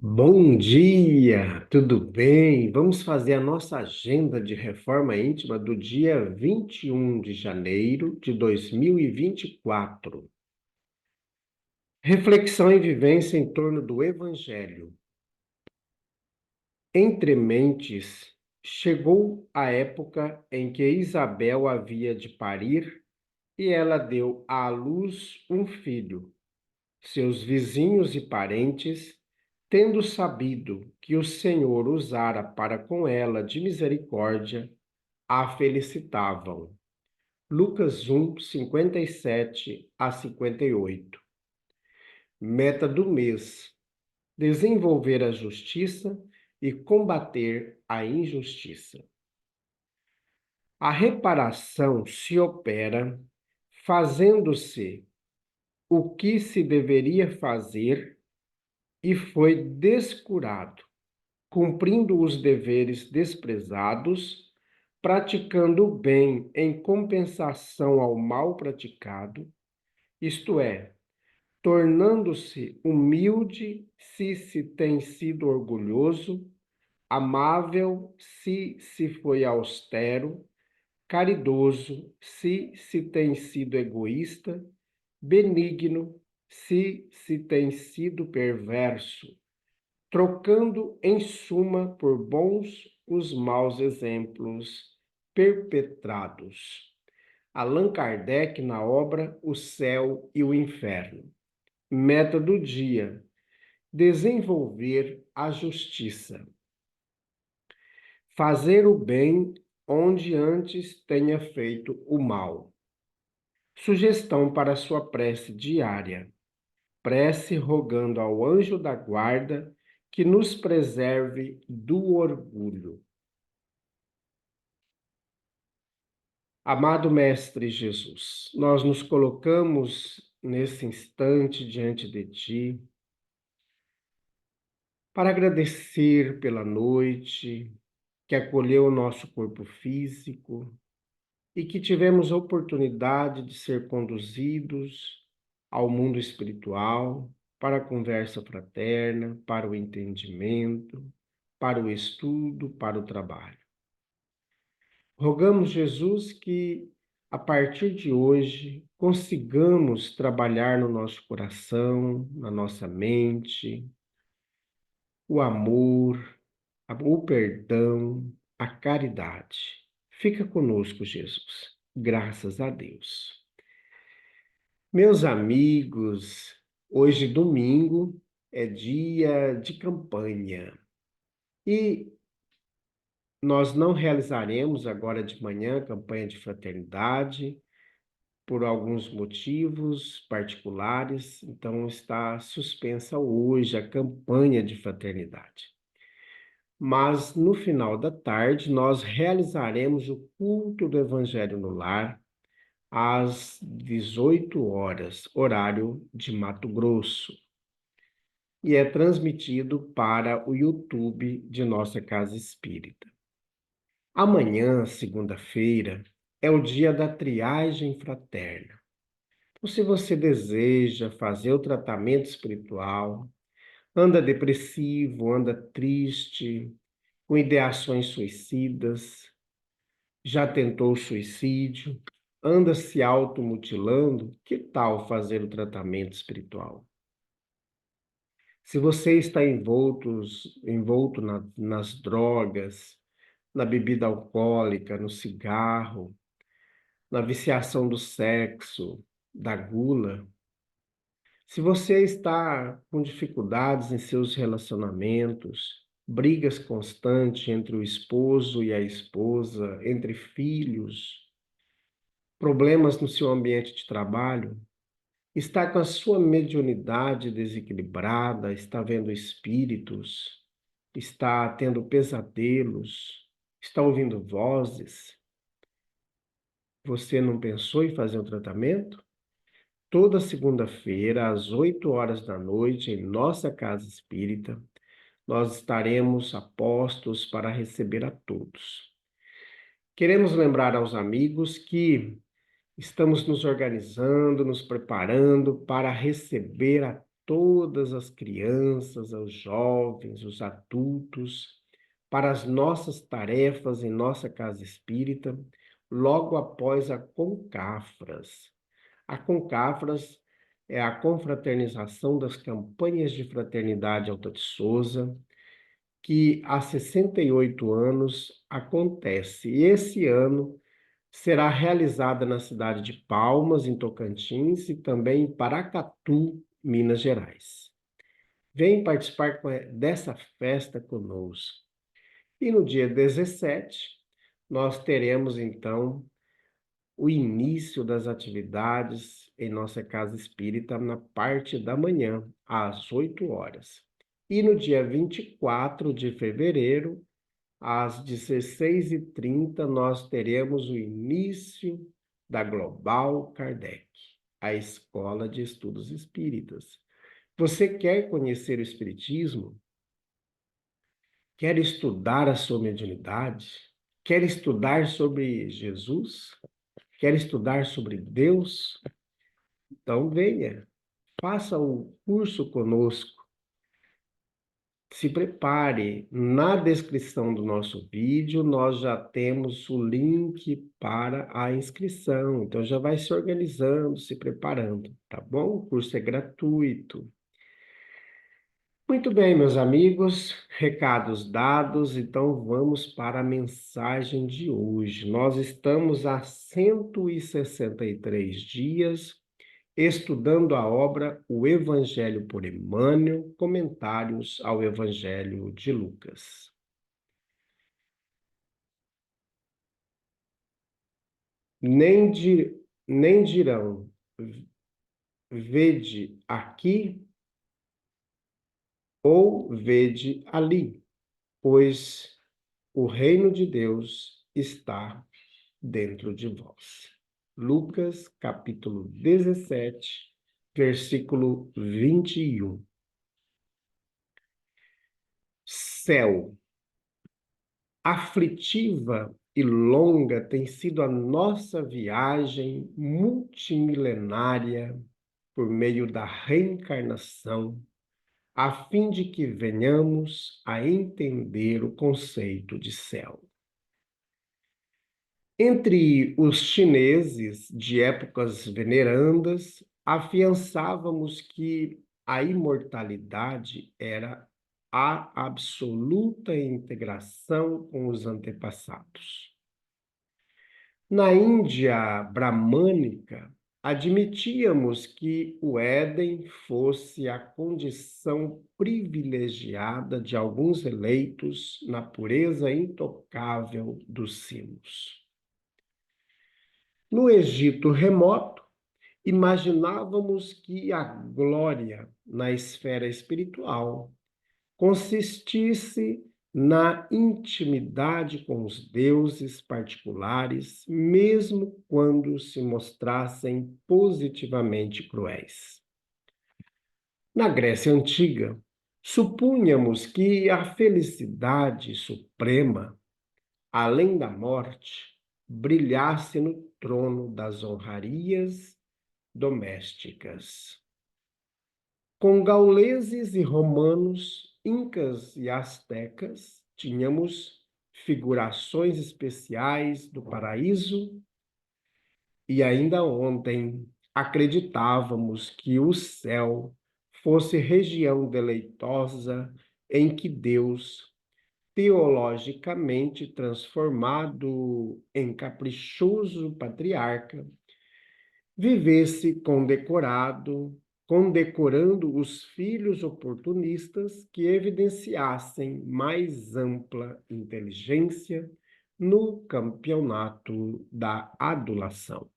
Bom dia, tudo bem? Vamos fazer a nossa agenda de reforma íntima do dia 21 de janeiro de 2024. Reflexão e vivência em torno do Evangelho. Entre mentes, chegou a época em que Isabel havia de parir e ela deu à luz um filho. Seus vizinhos e parentes, tendo sabido que o Senhor usara para com ela de misericórdia, a felicitavam. Lucas 1, 57 a 58. Meta do mês: desenvolver a justiça e combater a injustiça. A reparação se opera fazendo-se o que se deveria fazer e foi descurado, cumprindo os deveres desprezados, praticando o bem em compensação ao mal praticado, isto é, tornando-se humilde se tem sido orgulhoso, amável se foi austero, caridoso se tem sido egoísta, benigno se tem sido perverso, trocando em suma por bons os maus exemplos perpetrados. Allan Kardec na obra O Céu e o Inferno. Meta do dia: desenvolver a justiça. Fazer o bem onde antes tenha feito o mal. Sugestão para sua prece diária. Prece rogando ao anjo da guarda que nos preserve do orgulho. Amado Mestre Jesus, nós nos colocamos nesse instante diante de Ti para agradecer pela noite que acolheu o nosso corpo físico e que tivemos a oportunidade de ser conduzidos ao mundo espiritual, para a conversa fraterna, para o entendimento, para o estudo, para o trabalho. Rogamos, Jesus, que a partir de hoje consigamos trabalhar no nosso coração, na nossa mente, o amor, o perdão, a caridade. Fica conosco, Jesus. Graças a Deus. Meus amigos, hoje domingo é dia de campanha e nós não realizaremos agora de manhã a campanha de fraternidade por alguns motivos particulares, então está suspensa hoje a campanha de fraternidade. Mas no final da tarde nós realizaremos o culto do Evangelho no Lar às 18 horas, horário de Mato Grosso, e é transmitido para o YouTube de nossa Casa Espírita. Amanhã, segunda-feira, é o dia da triagem fraterna. Então, se você deseja fazer o tratamento espiritual, anda depressivo, anda triste, com ideações suicidas, já tentou suicídio, anda se automutilando, que tal fazer o tratamento espiritual? Se você está envolto nas drogas, na bebida alcoólica, no cigarro, na viciação do sexo, da gula, se você está com dificuldades em seus relacionamentos, brigas constantes entre o esposo e a esposa, entre filhos, problemas no seu ambiente de trabalho, está com a sua mediunidade desequilibrada, está vendo espíritos, está tendo pesadelos, está ouvindo vozes, você não pensou em fazer um tratamento? Toda segunda-feira, às 8 horas da noite, em nossa casa espírita, nós estaremos a postos para receber a todos. Queremos lembrar aos amigos que estamos nos organizando, nos preparando para receber a todas as crianças, os jovens, os adultos, para as nossas tarefas em nossa casa espírita, logo após a Concafras. A Concafras é a confraternização das campanhas de fraternidade Alta de Souza, que há 68 anos acontece. E esse ano será realizada na cidade de Palmas, em Tocantins, e também em Paracatu, Minas Gerais. Vem participar dessa festa conosco. E no dia 17, nós teremos, então, o início das atividades em nossa casa espírita na parte da manhã, às 8 horas. E no dia 24 de fevereiro, às 16h30, nós teremos o início da Global Kardec, a Escola de Estudos Espíritas. Você quer conhecer o Espiritismo? Quer estudar a sua mediunidade? Quer estudar sobre Jesus? Quer estudar sobre Deus? Então venha, faça o curso conosco. Se prepare, na descrição do nosso vídeo nós já temos o link para a inscrição, então já vai se organizando, se preparando, tá bom? O curso é gratuito. Muito bem, meus amigos, recados dados, então vamos para a mensagem de hoje. Nós estamos há 163 dias estudando a obra O Evangelho por Emmanuel, comentários ao Evangelho de Lucas. Nem dirão, vede aqui ou vede ali, pois o reino de Deus está dentro de vós. Lucas, capítulo 17, versículo 21. Céu. Aflitiva e longa tem sido a nossa viagem multimilenária por meio da reencarnação, a fim de que venhamos a entender o conceito de céu. Entre os chineses de épocas venerandas, afiançávamos que a imortalidade era a absoluta integração com os antepassados. Na Índia bramânica, admitíamos que o Éden fosse a condição privilegiada de alguns eleitos na pureza intocável dos cimos. No Egito remoto, imaginávamos que a glória na esfera espiritual consistisse na intimidade com os deuses particulares, mesmo quando se mostrassem positivamente cruéis. Na Grécia Antiga, supunhamos que a felicidade suprema, além da morte, brilhasse no trono das honrarias domésticas. Com gauleses e romanos, incas e astecas, tínhamos figurações especiais do paraíso, e ainda ontem acreditávamos que o céu fosse região deleitosa em que Deus, teologicamente transformado em caprichoso patriarca, vivesse condecorando os filhos oportunistas que evidenciassem mais ampla inteligência no campeonato da adulação.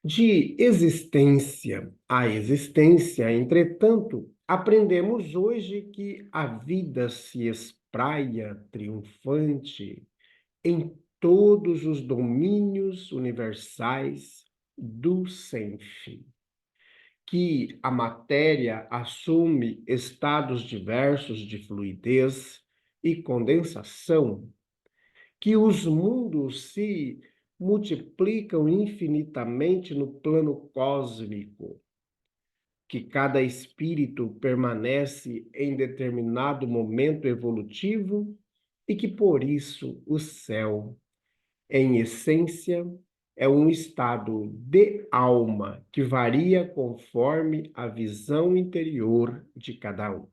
De existência a existência, entretanto, aprendemos hoje que a vida se espraia triunfante em todos os domínios universais do sem-fim, que a matéria assume estados diversos de fluidez e condensação, que os mundos se multiplicam infinitamente no plano cósmico, que cada espírito permanece em determinado momento evolutivo e que por isso o céu, em essência, é um estado de alma que varia conforme a visão interior de cada um.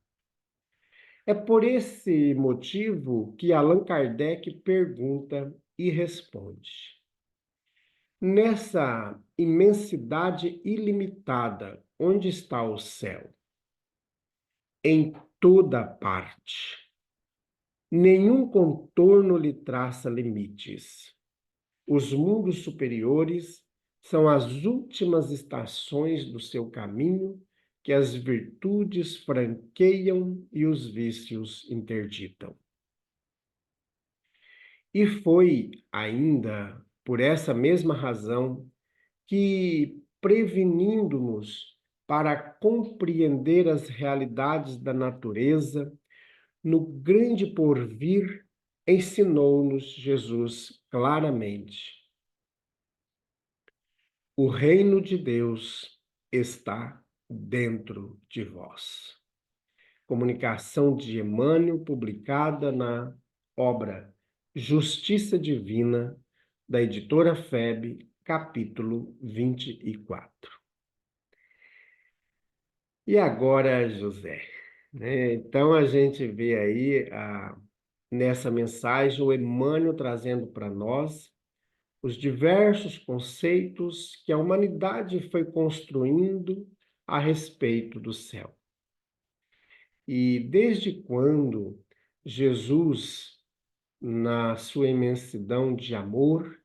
É por esse motivo que Allan Kardec pergunta e responde: nessa imensidade ilimitada, onde está o céu? Em toda parte. Nenhum contorno lhe traça limites. Os mundos superiores são as últimas estações do seu caminho que as virtudes franqueiam e os vícios interditam. E foi ainda por essa mesma razão que, prevenindo-nos para compreender as realidades da natureza, no grande porvir, ensinou-nos Jesus claramente: o reino de Deus está dentro de vós. Comunicação de Emmanuel, publicada na obra Justiça Divina, da editora FEB, capítulo 24. E agora, José, né? Então a gente vê aí nessa mensagem o Emmanuel trazendo para nós os diversos conceitos que a humanidade foi construindo a respeito do céu. E desde quando Jesus, na sua imensidão de amor,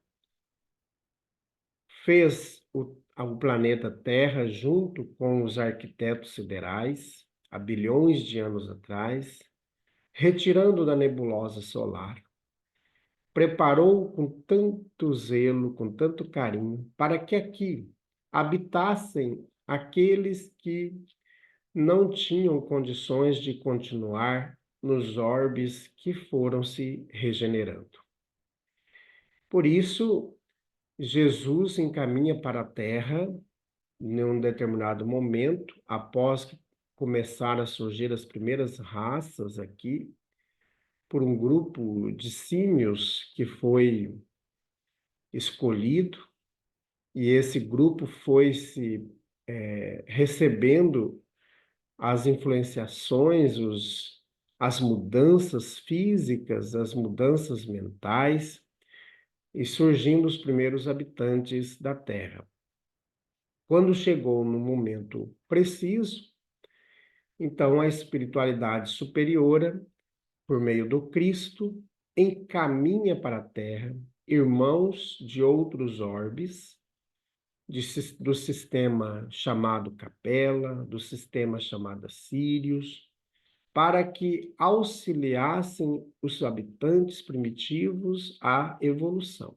fez o planeta Terra junto com os arquitetos siderais, há bilhões de anos atrás, retirando da nebulosa solar, preparou com tanto zelo, com tanto carinho, para que aqui habitassem aqueles que não tinham condições de continuar nos orbes que foram se regenerando. Por isso, Jesus encaminha para a Terra, em um determinado momento, após que começaram a surgir as primeiras raças aqui, por um grupo de símios que foi escolhido, e esse grupo foi se recebendo as influenciações, as mudanças físicas, as mudanças mentais, e surgindo os primeiros habitantes da Terra. Quando chegou no momento preciso, então a espiritualidade superiora, por meio do Cristo, encaminha para a Terra irmãos de outros orbes, do sistema chamado Capela, do sistema chamado Sírios, para que auxiliassem os habitantes primitivos à evolução.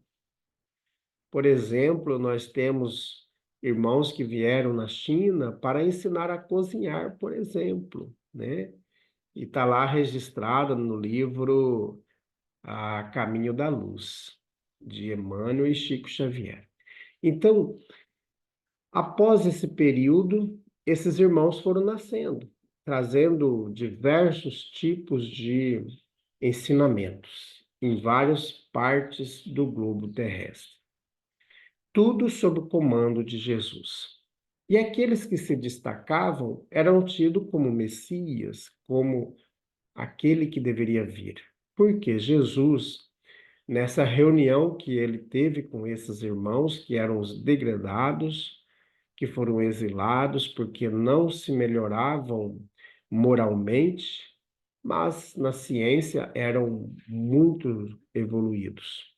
Por exemplo, nós temos irmãos que vieram na China para ensinar a cozinhar, por exemplo, né? E está lá registrado no livro A Caminho da Luz, de Emmanuel e Chico Xavier. Então, após esse período, esses irmãos foram nascendo, trazendo diversos tipos de ensinamentos em várias partes do globo terrestre. Tudo sob o comando de Jesus. E aqueles que se destacavam eram tidos como Messias, como aquele que deveria vir. Porque Jesus, nessa reunião que ele teve com esses irmãos, que eram os degradados, que foram exilados porque não se melhoravam moralmente, mas na ciência eram muito evoluídos.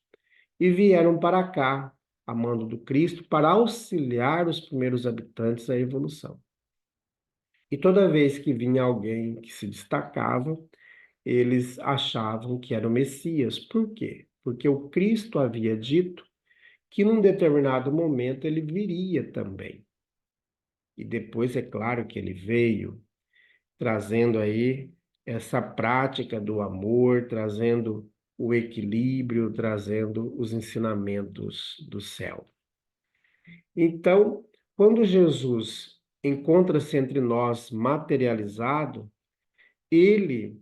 E vieram para cá, a mando do Cristo, para auxiliar os primeiros habitantes à evolução. E toda vez que vinha alguém que se destacava, eles achavam que era o Messias. Por quê? Porque o Cristo havia dito que num determinado momento ele viria também. E depois é claro que ele veio, trazendo aí essa prática do amor, trazendo o equilíbrio, trazendo os ensinamentos do céu. Então, quando Jesus encontra-se entre nós materializado, ele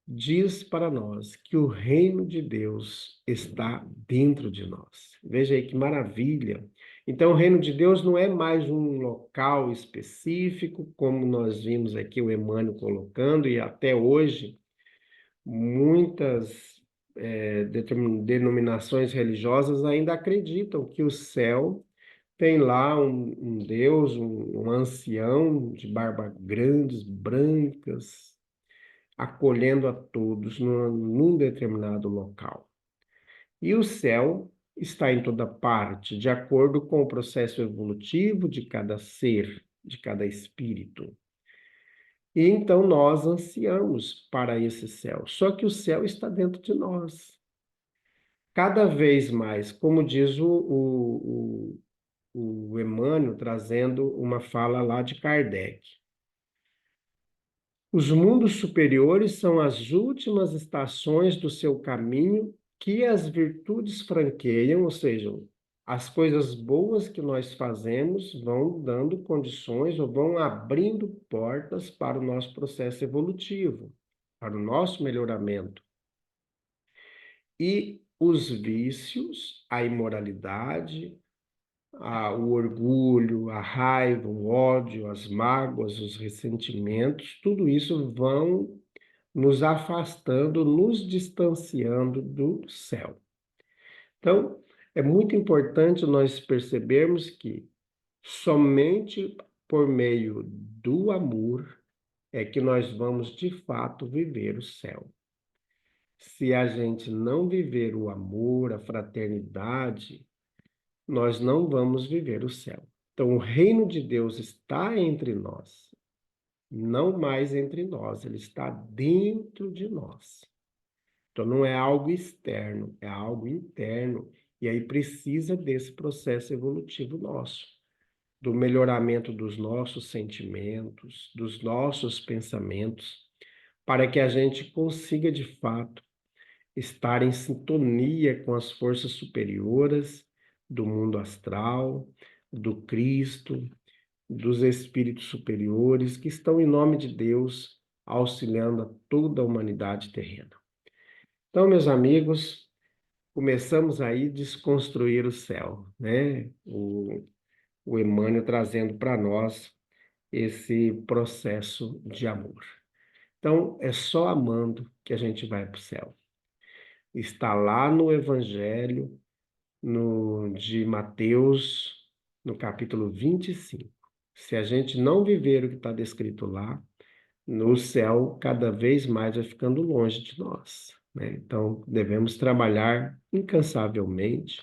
diz para nós que o reino de Deus está dentro de nós. Veja aí que maravilha. Então, o reino de Deus não é mais um local específico, como nós vimos aqui o Emmanuel colocando, e até hoje muitas denominações religiosas ainda acreditam que o céu tem lá um Deus, um ancião de barba grandes, brancas, acolhendo a todos num determinado local. E o céu está em toda parte, de acordo com o processo evolutivo de cada ser, de cada espírito. E então nós ansiamos para esse céu. Só que o céu está dentro de nós. Cada vez mais, como diz o Emmanuel, trazendo uma fala lá de Kardec. Os mundos superiores são as últimas estações do seu caminho que as virtudes franqueiam, ou seja, as coisas boas que nós fazemos vão dando condições ou vão abrindo portas para o nosso processo evolutivo, para o nosso melhoramento. E os vícios, a imoralidade, o orgulho, a raiva, o ódio, as mágoas, os ressentimentos, tudo isso vão nos afastando, nos distanciando do céu. Então, é muito importante nós percebermos que somente por meio do amor é que nós vamos de fato viver o céu. Se a gente não viver o amor, a fraternidade, nós não vamos viver o céu. Então, o reino de Deus está entre nós, não mais entre nós, ele está dentro de nós. Então, não é algo externo, é algo interno, e aí precisa desse processo evolutivo nosso, do melhoramento dos nossos sentimentos, dos nossos pensamentos, para que a gente consiga, de fato, estar em sintonia com as forças superiores do mundo astral, do Cristo, dos espíritos superiores que estão em nome de Deus auxiliando a toda a humanidade terrena. Então, meus amigos, começamos aí a desconstruir o céu, né? O Emmanuel trazendo para nós esse processo de amor. Então, é só amando que a gente vai para o céu. Está lá no Evangelho, de Mateus, no capítulo 25. Se a gente não viver o que está descrito lá, no céu cada vez mais vai ficando longe de nós, né? Então, devemos trabalhar incansavelmente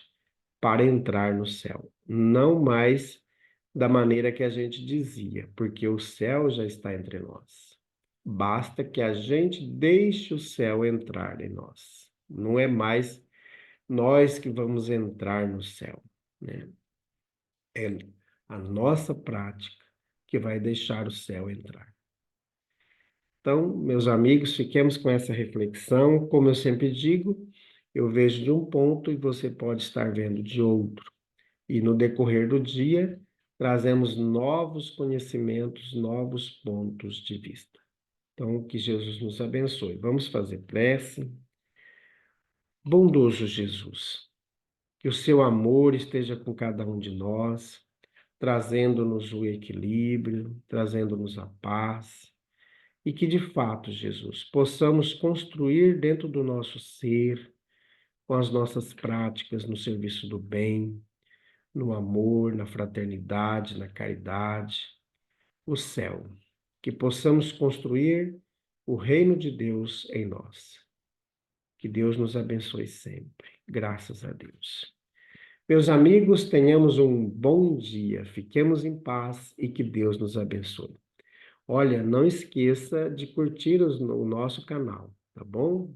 para entrar no céu. Não mais da maneira que a gente dizia, porque o céu já está entre nós. Basta que a gente deixe o céu entrar em nós. Não é mais nós que vamos entrar no céu, né? É a nossa prática que vai deixar o céu entrar. Então, meus amigos, fiquemos com essa reflexão. Como eu sempre digo, eu vejo de um ponto e você pode estar vendo de outro. E no decorrer do dia, trazemos novos conhecimentos, novos pontos de vista. Então, que Jesus nos abençoe. Vamos fazer prece. Bondoso Jesus, que o seu amor esteja com cada um de nós, trazendo-nos o equilíbrio, trazendo-nos a paz, e que de fato, Jesus, possamos construir dentro do nosso ser, com as nossas práticas no serviço do bem, no amor, na fraternidade, na caridade, o céu, que possamos construir o reino de Deus em nós. Que Deus nos abençoe sempre. Graças a Deus. Meus amigos, tenhamos um bom dia, fiquemos em paz e que Deus nos abençoe. Olha, não esqueça de curtir o nosso canal, tá bom?